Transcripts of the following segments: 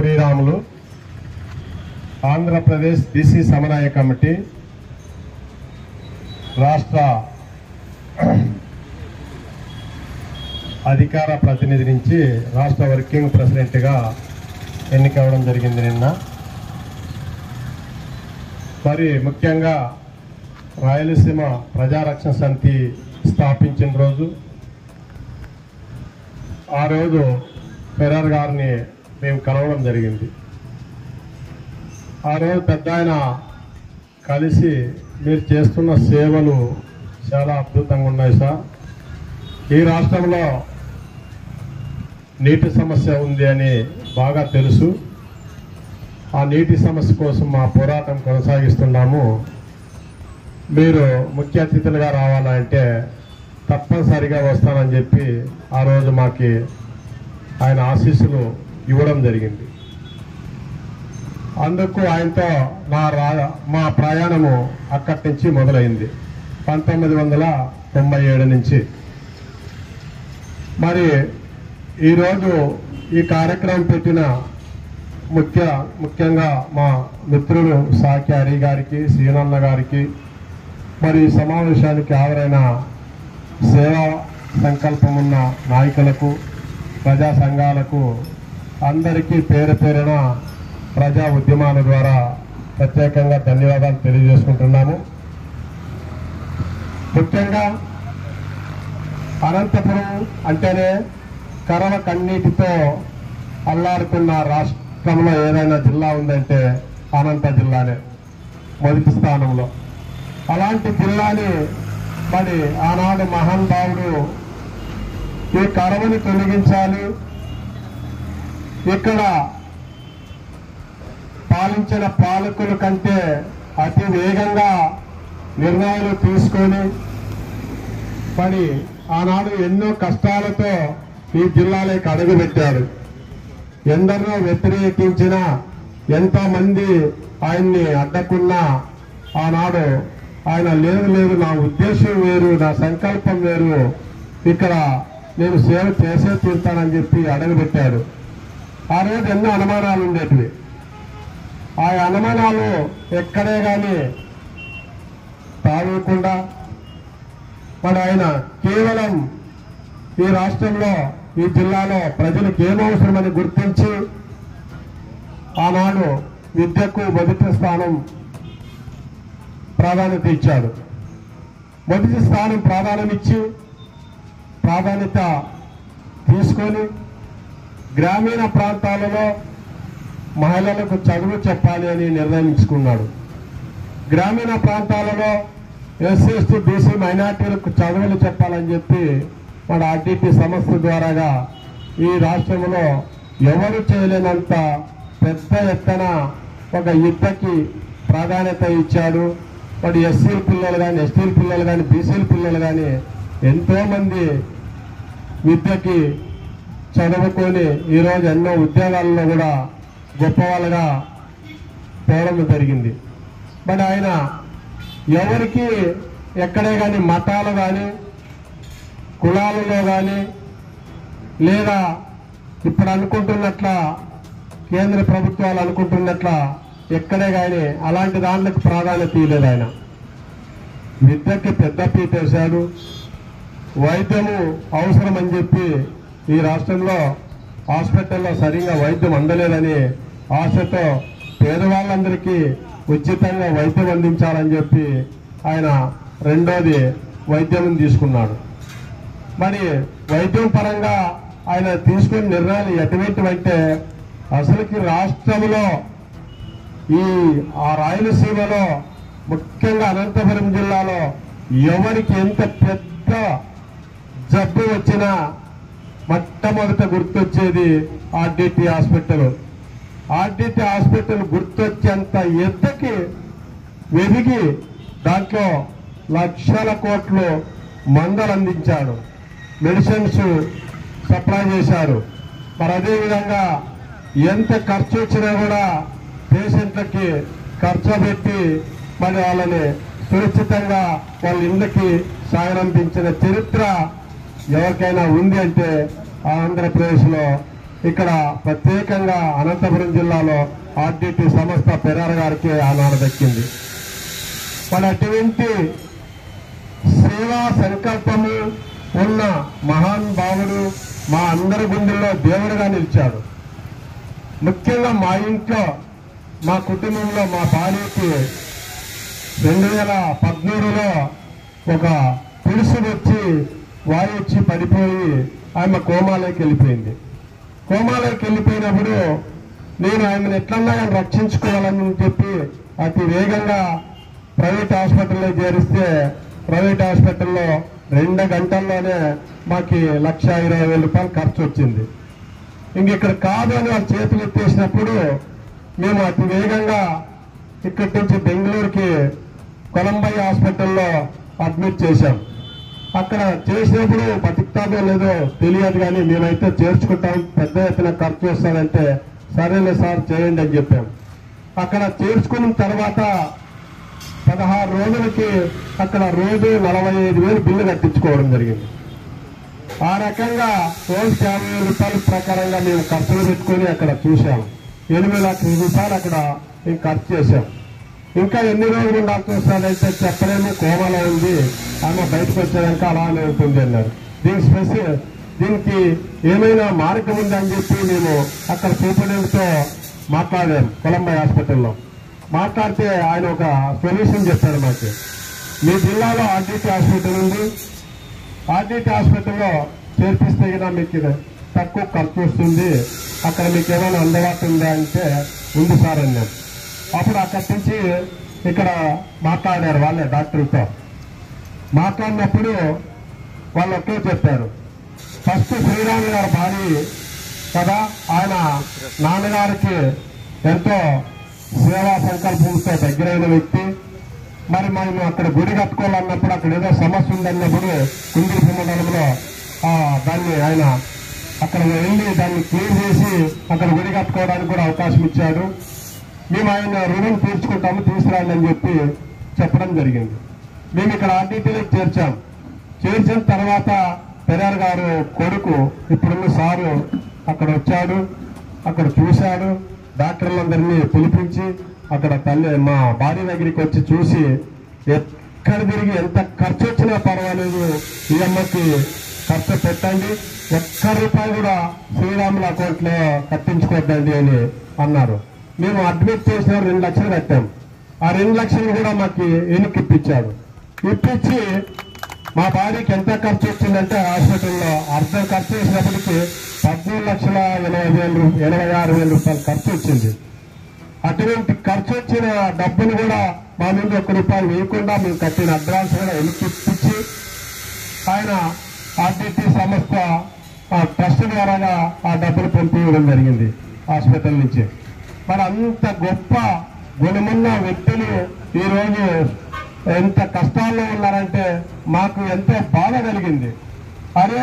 Sriramulu, Andhra Pradesh BC సమన్వయ committee రాష్ట్ర అధికార ప్రతినిధి నుంచి రాష్ట్ర వర్కింగ్ ప్రెసిడెంట్గా ఎన్నికవడం జరిగింది నిన్న. మరి ముఖ్యంగా రాయలసీమ ప్రజారక్షణ సమితి స్థాపించిన రోజు, ఆ రోజు ఫెరార్ గారిని మేము కలవడం జరిగింది. ఆ రోజు పెద్ద ఆయన కలిసి మీరు చేస్తున్న సేవలు చాలా అద్భుతంగా ఉన్నాయి సార్, ఈ రాష్ట్రంలో నీటి సమస్య ఉంది అని బాగా తెలుసు, ఆ నీటి సమస్య కోసం మా పోరాటం కొనసాగిస్తున్నాము, మీరు ముఖ్య అతిథులుగా రావాలంటే తప్పనిసరిగా వస్తానని చెప్పి ఆ రోజు మాకి ఆయన ఆశీస్సులు ఇవ్వడం జరిగింది. అందుకు ఆయనతో మా ప్రయాణము అక్కడి నుంచి మొదలైంది 1997 నుంచి. మరి ఈరోజు ఈ కార్యక్రమం పెట్టిన ముఖ్యంగా మా మిత్రులు సాకి హరి గారికి, శ్రీనన్న గారికి, మరి సమావేశానికి హాజరైన సేవా సంకల్పం ఉన్న నాయకులకు, ప్రజా సంఘాలకు అందరికీ పేరు పేరున ప్రజా ఉద్యమాల ద్వారా ప్రత్యేకంగా ధన్యవాదాలు తెలియజేసుకుంటున్నాము. ముఖ్యంగా అనంతపురం అంటేనే కరవ కన్నీటితో అల్లాడుతున్న రాష్ట్రంలో ఏదైనా జిల్లా ఉందంటే అనంత జిల్లానే మొదటి స్థానంలో. అలాంటి జిల్లాని మరి ఆనాడు మహానుభావుడు ఈ కరవని తొలగించాలి, ఇక్కడ పాలించిన పాలకుల కంటే అతి వేగంగా నిర్ణయాలు తీసుకొని మరి ఆనాడు ఎన్నో కష్టాలతో ఈ జిల్లాలోకి అడుగుపెట్టాడు. ఎందరో వ్యతిరేకించినా, ఎంతోమంది ఆయన్ని అడ్డకున్నా ఆనాడు ఆయన లేదు నా ఉద్దేశం వేరు, నా సంకల్పం వేరు, ఇక్కడ నేను సేవ చేసే తీరుతానని చెప్పి అడుగుపెట్టాడు. ఆ రోజు ఎన్నో అనుమానాలు ఉండేటివి. ఆ అనుమానాలు ఎక్కడే కానీ తాగకుండా మరి ఆయన కేవలం ఈ రాష్ట్రంలో, ఈ జిల్లాలో ప్రజలకు ఏమవసరమని గుర్తించి ఆనాడు విద్యకు మొదటి స్థానం ప్రాధాన్యత ఇచ్చాడు. మొదటి స్థానం ప్రాధాన్యత తీసుకొని గ్రామీణ ప్రాంతాలలో మహిళలకు చదువు చెప్పాలి అని నిర్ణయించుకున్నాడు. గ్రామీణ ప్రాంతాలలో ఎస్సీ ఎస్టీ బీసీ మైనార్టీలకు చదువులు చెప్పాలని చెప్పి మన ఆర్టీపీ సంస్థ ద్వారాగా ఈ రాష్ట్రంలో ఎవరు చేయలేనంత పెద్ద ఎత్తున ఒక యుద్ధకి ప్రాధాన్యత ఇచ్చాడు. వాడు ఎస్సీల పిల్లలు కానీ, ఎస్టీల పిల్లలు కానీ, బీసీల పిల్లలు కానీ ఎంతోమంది విద్యకి చదువుకొని ఈరోజు ఎన్నో ఉద్యోగాల్లో కూడా గొప్ప వాళ్ళగా పోవడం జరిగింది. బట్ ఆయన ఎవరికి ఎక్కడే కానీ మతాలు కానీ, కులాలలో కానీ, లేదా ఇప్పుడు అనుకుంటున్నట్ల కేంద్ర ప్రభుత్వాలు అనుకుంటున్నట్ల ఎక్కడే కానీ అలాంటి దాంట్లకు ప్రాధాన్యత ఇవ్వలేదు. ఆయన విద్యకి పెద్దపీట వేశాడు. వైద్యము అవసరం అని చెప్పి ఈ రాష్ట్రంలో హాస్పిటల్లో సరిగా వైద్యం అందలేదని ఆశతో పేదవాళ్ళందరికీ ఉచితంగా వైద్యం అందించాలని చెప్పి ఆయన రెండోది వైద్యం తీసుకున్నాడు. మరి వైద్యం పరంగా ఆయన తీసుకున్న నిర్ణయాలు ఎటువంటివంటే అసలుకి రాష్ట్రంలో ఆ రాయలసీమలో ముఖ్యంగా అనంతపురం జిల్లాలో ఎవరికి ఎంత పెద్ద జబ్బు వచ్చినా మొట్టమొదట గుర్తొచ్చేది ఆర్డిటి హాస్పిటల్. ఆర్డిటి హాస్పిటల్ గుర్తొచ్చేంత ఎద్దకి వెదిగి దాంట్లో లక్షల కోట్లు మందులు అందించాడు, మెడిసిన్స్ సప్లై చేశారు. మరి అదేవిధంగా ఎంత ఖర్చు వచ్చినా కూడా పేషెంట్లకి ఖర్చు పెట్టి మరి వాళ్ళని సురక్షితంగా వాళ్ళ ఇళ్ళకి సాగనంపించిన చరిత్ర ఎవరికైనా ఉంది అంటే ఆంధ్రప్రదేశ్లో ఇక్కడ ప్రత్యేకంగా అనంతపురం జిల్లాలో ఆర్డిటి సంస్థ పెరార్ గారికి ఆనాడు దక్కింది. మరి అటువంటి సేవా సంకల్పము ఉన్న మహాన్ భావుడు మా అందరి గుండెల్లో దేవుడుగా నిలిచాడు. ముఖ్యంగా మా ఇంట్లో మా కుటుంబంలో మా భార్యకి 2013లో ఒక పిలుసు వచ్చి వాయు వచ్చి పడిపోయి ఆమె కోమాలోకి వెళ్ళిపోయింది. కోమాలోకి వెళ్ళిపోయినప్పుడు నేను ఆమెను ఎట్లన్నా రక్షించుకోవాలని చెప్పి అతి వేగంగా ప్రైవేట్ హాస్పిటల్లో చేరిస్తే ప్రైవేట్ హాస్పిటల్లో 2 గంటల్లోనే మాకు 1,20,000 ఖర్చు వచ్చింది. ఇక్కడ కాదు అని వాళ్ళు చేతులు ఎత్తేసినప్పుడు మేము అతి వేగంగా ఇక్కడి నుంచి బెంగళూరుకి కొలంబై హాస్పిటల్లో అడ్మిట్ చేశాం. అక్కడ చేసినప్పుడు బతుకుతాదో లేదో తెలియదు, కానీ మేమైతే చేర్చుకుంటాం, పెద్ద ఎత్తున ఖర్చు వస్తానంటే సరేలే సార్ చేయండి అని చెప్పాం. అక్కడ చేర్చుకున్న తర్వాత 16 రోజులకి అక్కడ రోజు 45,000 బిల్లు కట్టించుకోవడం జరిగింది. ఆ రకంగా రోజు 50,000 ప్రకారంగా మేము ఖర్చులు పెట్టుకుని అక్కడ చూసాం. 8 లక్షల రూపాయలు అక్కడ మేము ఖర్చు చేశాం. ఇంకా ఎన్ని రోజులు ఉండాల్సి వస్తుందంటే చెప్పలేము, కోమలో ఉంది, ఆమె బయటకు వచ్చేదాక అలానే ఉంటుంది అన్నారు. దీనికి ఏమైనా మార్గం ఉందని చెప్పి మేము అక్కడ సూపరింటెండెంట్తో మాట్లాడాం కొలంబై హాస్పిటల్లో. మాట్లాడితే ఆయన ఒక సొల్యూషన్ చెప్పాడు మాకు. మీ జిల్లాలో ఆర్డిటి హాస్పిటల్ ఉంది, ఆర్డిటి హాస్పిటల్లో చేర్పిస్తే కదా మీకు తక్కువ ఖర్చు వస్తుంది, అక్కడ మీకు ఏమైనా అందుబాటు ఉందా అంటే ఉంది సార్ అన్నాం. అప్పుడు అక్కడి నుంచి ఇక్కడ మాట్లాడారు వాళ్ళే డాక్టర్లతో. మాట్లాడినప్పుడు వాళ్ళు ఒకే చెప్పారు, ఫస్ట్ శ్రీరామ్ గారి భార్య కదా, ఆయన నాన్నగారికి ఎంతో సేవా సంకల్పంతో దగ్గరైన వ్యక్తి. మరి మేము అక్కడ గుడి కట్టుకోవాలన్నప్పుడు అక్కడ ఏదో సమస్య ఉందన్నప్పుడు కుంగిరి మండలంలో దాన్ని ఆయన అక్కడ వెళ్ళి దాన్ని క్లియర్ చేసి అక్కడ గుడి కట్టుకోవడానికి కూడా అవకాశం ఇచ్చాడు. మేము ఆయన రుణం తీర్చుకుంటాము, తీసుకురాండి అని చెప్పి చెప్పడం జరిగింది. మేము ఇక్కడ ఆర్డిటీలోకి చేర్చాం. చేర్చిన తర్వాత పెరార్ గారు కొడుకు ఇప్పుడున్న సారు అక్కడ వచ్చాడు, అక్కడ చూశాడు, డాక్టర్లందరినీ పిలిపించి అక్కడ తల్లి మా భార్య దగ్గరికి వచ్చి చూసి ఎక్కడ తిరిగి ఎంత ఖర్చు వచ్చినా పర్వాలేదు, ఈ అమ్మకి ఖర్చు పెట్టండి, ఒక్క రూపాయి కూడా శ్రీరాముల అకౌంట్లో కట్టించుకోవద్దండి అని అన్నారు. మేము అడ్మిట్ చేసిన 2 లక్షలు కట్టాం. ఆ 2 లక్షలు కూడా మాకు వెనక్కి ఇప్పించాడు. ఇప్పించి మా భార్యకి ఎంత ఖర్చు వచ్చిందంటే హాస్పిటల్లో అర్ధం ఖర్చు చేసినప్పటికీ 13,86,000 ఖర్చు వచ్చింది. అటువంటి ఖర్చు వచ్చిన డబ్బును కూడా మా నుండి ₹1 వేయకుండా మేము కట్టిన అడ్వాన్స్ కూడా వెనక్కి ఇప్పించి ఆయన ఆర్డిటి సంస్థ ట్రస్ట్ ద్వారాగా ఆ డబ్బులు పంపించడం జరిగింది హాస్పిటల్ నుంచి. మరి అంత గొప్ప గుణమున్న వ్యక్తులు ఈరోజు ఎంత కష్టాల్లో ఉన్నారంటే మాకు ఎంతో బాధ కలిగింది. అరే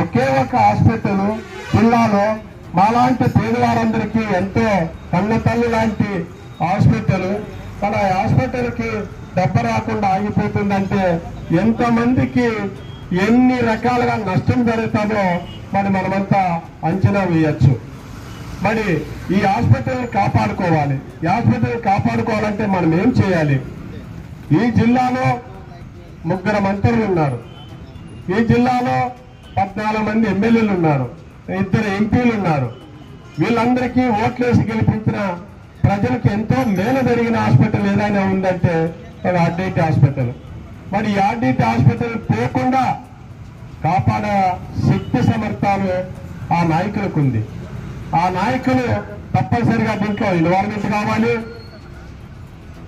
ఒకే ఒక హాస్పిటల్ జిల్లాలో మాలాంటి పేదవారందరికీ ఎంతో కన్నతల్లి లాంటి హాస్పిటల్, మన హాస్పిటల్కి దెబ్బ రాకుండా ఆగిపోతుందంటే ఎంతమందికి ఎన్ని రకాలుగా నష్టం జరుగుతుందో మరి మనమంతా అంచనా వేయచ్చు. మరి ఈ హాస్పిటల్ని కాపాడుకోవాలి. ఈ హాస్పిటల్ని కాపాడుకోవాలంటే మనం ఏం చేయాలి? ఈ జిల్లాలో 3 మంత్రులు ఉన్నారు, ఈ జిల్లాలో 14 మంది ఎమ్మెల్యేలు ఉన్నారు, 2 ఎంపీలు ఉన్నారు. వీళ్ళందరికీ ఓట్లేసి గెలిపించిన ప్రజలకు ఎంతో మేలు జరిగిన హాస్పిటల్ ఏదైనా ఉందంటే అది ఆర్డిటి హాస్పిటల్. మరి ఈ ఆర్డిటి హాస్పిటల్ పోకుండా కాపాడే శక్తి సమర్థాలు ఆ నాయకులకు ఉంది. ఆ నాయకులు తప్పనిసరిగా దీంట్లో ఇన్వాల్వ్మెంట్ కావాలి,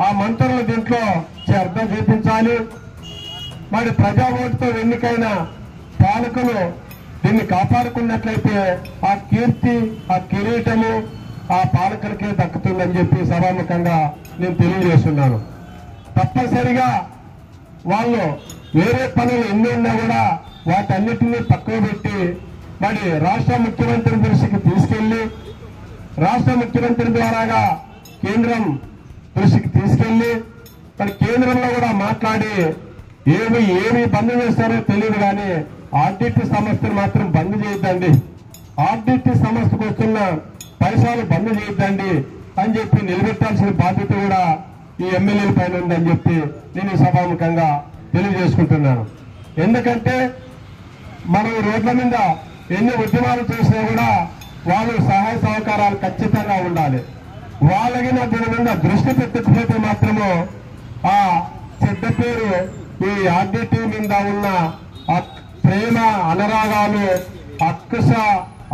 ఆ మంత్రులు దీంట్లో అర్థం చూపించాలి. మరి ప్రజా ఓటుతో ఎన్నికైన పాలకులు దీన్ని కాపాడుకున్నట్లయితే ఆ కీర్తి, ఆ కిరీటము ఆ పాలకులకే దక్కుతుందని చెప్పి సభాముఖంగా నేను తెలియజేస్తున్నాను. తప్పనిసరిగా వాళ్ళు వేరే పనులు ఎన్ని ఉన్నా కూడా వాటన్నిటినీ పక్కన పెట్టి మరి రాష్ట్ర ముఖ్యమంత్రి దృష్టికి తీసుకెళ్లి, రాష్ట్ర ముఖ్యమంత్రి ద్వారాగా కేంద్రం దృష్టికి తీసుకెళ్లి మరి కేంద్రంలో కూడా మాట్లాడి ఏమి బంద్ చేస్తారో తెలియదు, కానీ ఆర్డిటి సంస్థను మాత్రం బంద్ చేయొద్దండి. ఆర్డిటి సంస్థకు వస్తున్న పరిసరాలు బంద్ చేయొద్దండి అని చెప్పి నిలబెట్టాల్సిన బాధ్యత కూడా ఈ ఎమ్మెల్యేల పైన ఉందని చెప్పి నేను ఈ సభాముఖంగా తెలియజేసుకుంటున్నాను. ఎందుకంటే మనం రోడ్ల మీద ఎన్ని ఉద్యమాలు చేసినా కూడా వాళ్ళు సహాయ సహకారాలు ఖచ్చితంగా ఉండాలి. వాళ్ళకి దీని మీద దృష్టి పెట్టకపోతే మాత్రము ఆ చెడ్డ పేరు ఈ ఆర్డిటి మీద ఉన్న ప్రేమ అనురాగాలు అక్కస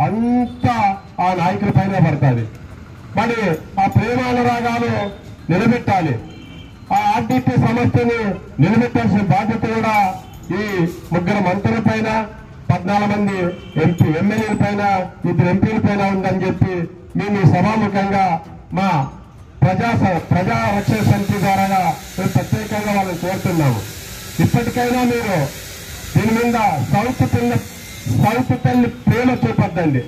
అంతా ఆ నాయకుల పైన పడుతుంది. మరి ఆ ప్రేమ అనురాగాలు నిలబెట్టాలి. ఆ ఆర్డిటి సమస్యని నిలబెట్టాల్సిన బాధ్యత కూడా ఈ 3 మంత్రుల పైన 14 మంది ఎమ్మెల్యేల పైన 2 ఎంపీల పైన ఉందని చెప్పి మేము ఈ సభాముఖంగా మా ప్రజా రక్షణ సమితి ద్వారా మేము ప్రత్యేకంగా వాళ్ళని కోరుతున్నాము. ఇప్పటికైనా మీరు దీని మీద సౌత్ తల్లి ప్రేమ చూపద్దండి,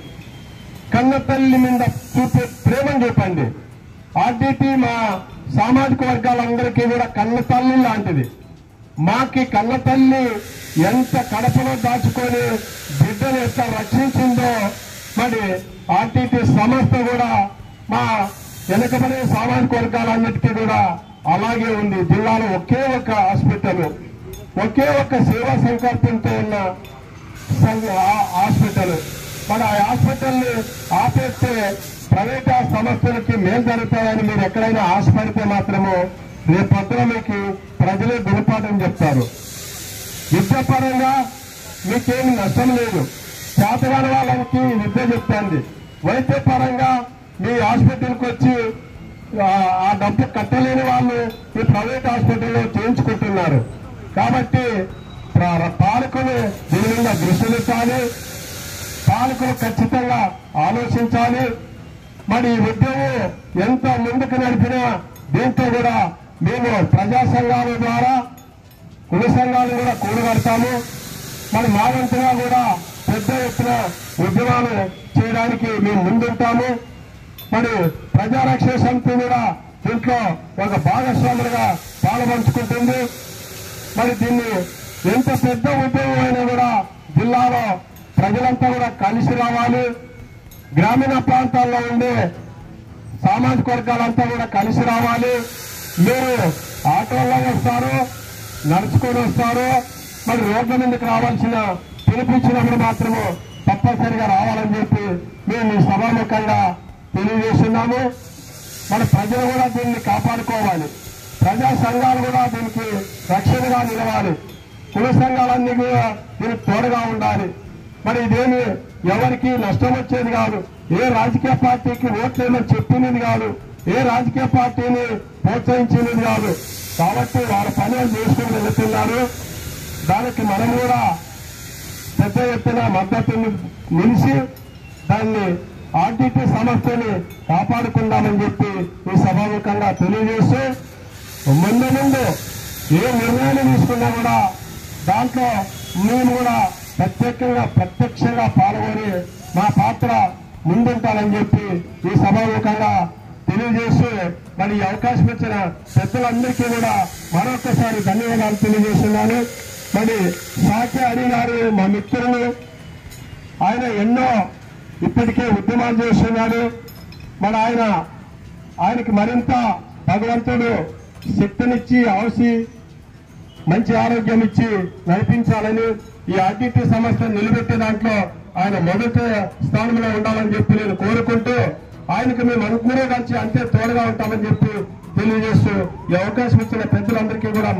కన్న తల్లి మీద చూపే ప్రేమను చూపండి. ఆర్డిటి మా సామాజిక వర్గాలందరికీ కూడా కన్న తల్లి లాంటిది. మాకి కన్న తల్లి ఎంత కడపలో దాచుకొని బిడ్డను ఎంత రక్షించిందో మరి ఆర్డిటి సంస్థ కూడా మా వెనకబడే సామాజిక వర్గాలన్నిటికీ కూడా అలాగే ఉంది. జిల్లాలో ఒకే ఒక హాస్పిటల్, ఒకే ఒక సేవా సంకల్పంతో ఉన్న హాస్పిటల్. మరి ఆ హాస్పిటల్ని ఆపేస్తే ప్రైవేట్ సంస్థలకి మేలు జరుగుతాయని మీరు ఎక్కడైనా ఆశపడితే మాత్రము రేపొద్దున మీకు ప్రజలే గుణపాఠం చెప్తారు. విద్యాపరంగా మీకేమి నష్టం లేదు, చేతగాని వాళ్ళకి విద్య చెప్తాంది. వైద్యపరంగా మీ హాస్పిటల్కి వచ్చి ఆ డబ్బు కట్టలేని వాళ్ళు ఈ ప్రైవేట్ హాస్పిటల్లో చేయించుకుంటున్నారు. కాబట్టి పాలకులు దీని మీద దృష్టి పెట్టాలి, పాలకులు ఖచ్చితంగా ఆలోచించాలి. మరి ఈ ఉద్యమం ఎంత ముందుకు నడిపినా దీంతో కూడా మేము ప్రజా సంఘాల ద్వారా కుల సంఘాలు కూడా కూడగడతాము. మరి మా వంతుగా కూడా పెద్ద ఎత్తున ఉద్యమాలు చేయడానికి మేము ముందుంటాము. మరి ప్రజారక్షణ సమితి కూడా దీంట్లో ఒక భాగస్వాములుగా పాల్పంచుకుంటుంది. మరి దీన్ని ఎంత పెద్ద ఉద్యమం అయినా కూడా జిల్లాలో ప్రజలంతా కూడా కలిసి రావాలి. గ్రామీణ ప్రాంతాల్లో ఉండే సామాజిక వర్గాలంతా కూడా కలిసి రావాలి. మీరు ఆటోల్లో వస్తారు, నడుచుకొని వస్తారు, మరి రోడ్ల మీదకి రావాల్సిన పిలిపించినప్పుడు మాత్రము తప్పనిసరిగా రావాలని చెప్పి మేము ఈ సభాముఖంగా తెలియజేస్తున్నాము. మన ప్రజలు కూడా దీన్ని కాపాడుకోవాలి, ప్రజా సంఘాలు కూడా దీనికి రక్షణగా నిలవాలి, కుల సంఘాలన్నీ కూడా దీనికి తోడుగా ఉండాలి. మరి ఇదేమి ఎవరికి నష్టం వచ్చేది కాదు, ఏ రాజకీయ పార్టీకి ఓట్లేమని చెప్పినది కాదు, ఏ రాజకీయ పార్టీని ప్రోత్సహించినది కాదు. కాబట్టి వాళ్ళ పనులు చేసుకుని వెళుతున్నారు. దానికి మనం కూడా పెద్ద ఎత్తున మద్దతుని నిలిచి దాన్ని ఆర్డిటి సంస్థని కాపాడుకుందామని చెప్పి ఈ సభాముఖంగా తెలియజేస్తూ ముందు ఏ నిర్ణయాలు తీసుకున్నా కూడా దాంట్లో మేము కూడా ప్రత్యక్షంగా పాల్గొని మా పాత్ర ముందుంటాలని చెప్పి ఈ సభాముఖంగా తెలియజేస్తూ మరి ఈ అవకాశం ఇచ్చిన పెద్దలందరికీ కూడా మరొకసారి ధన్యవాదాలు తెలియజేస్తున్నాను. మరి సాకే హరి గారు మా మిత్రులు, ఆయన ఎన్నో ఇప్పటికే ఉద్యమాలు చేస్తున్నాడు. మరి ఆయనకి మరింత భగవంతుడు శక్తినిచ్చి మంచి ఆరోగ్యం ఇచ్చి నడిపించాలని ఈ ఆర్డిటి సంస్థను నిలబెట్టే దాంట్లో ఆయన మొదటి స్థానంలో ఉండాలని చెప్పి నేను కోరుకుంటూ ఆయనకు మేము అందరూ కలిసి అంతే తోడుగా ఉంటామని చెప్పి తెలియజేస్తూ ఈ అవకాశం ఇచ్చిన పెద్దలందరికీ కూడా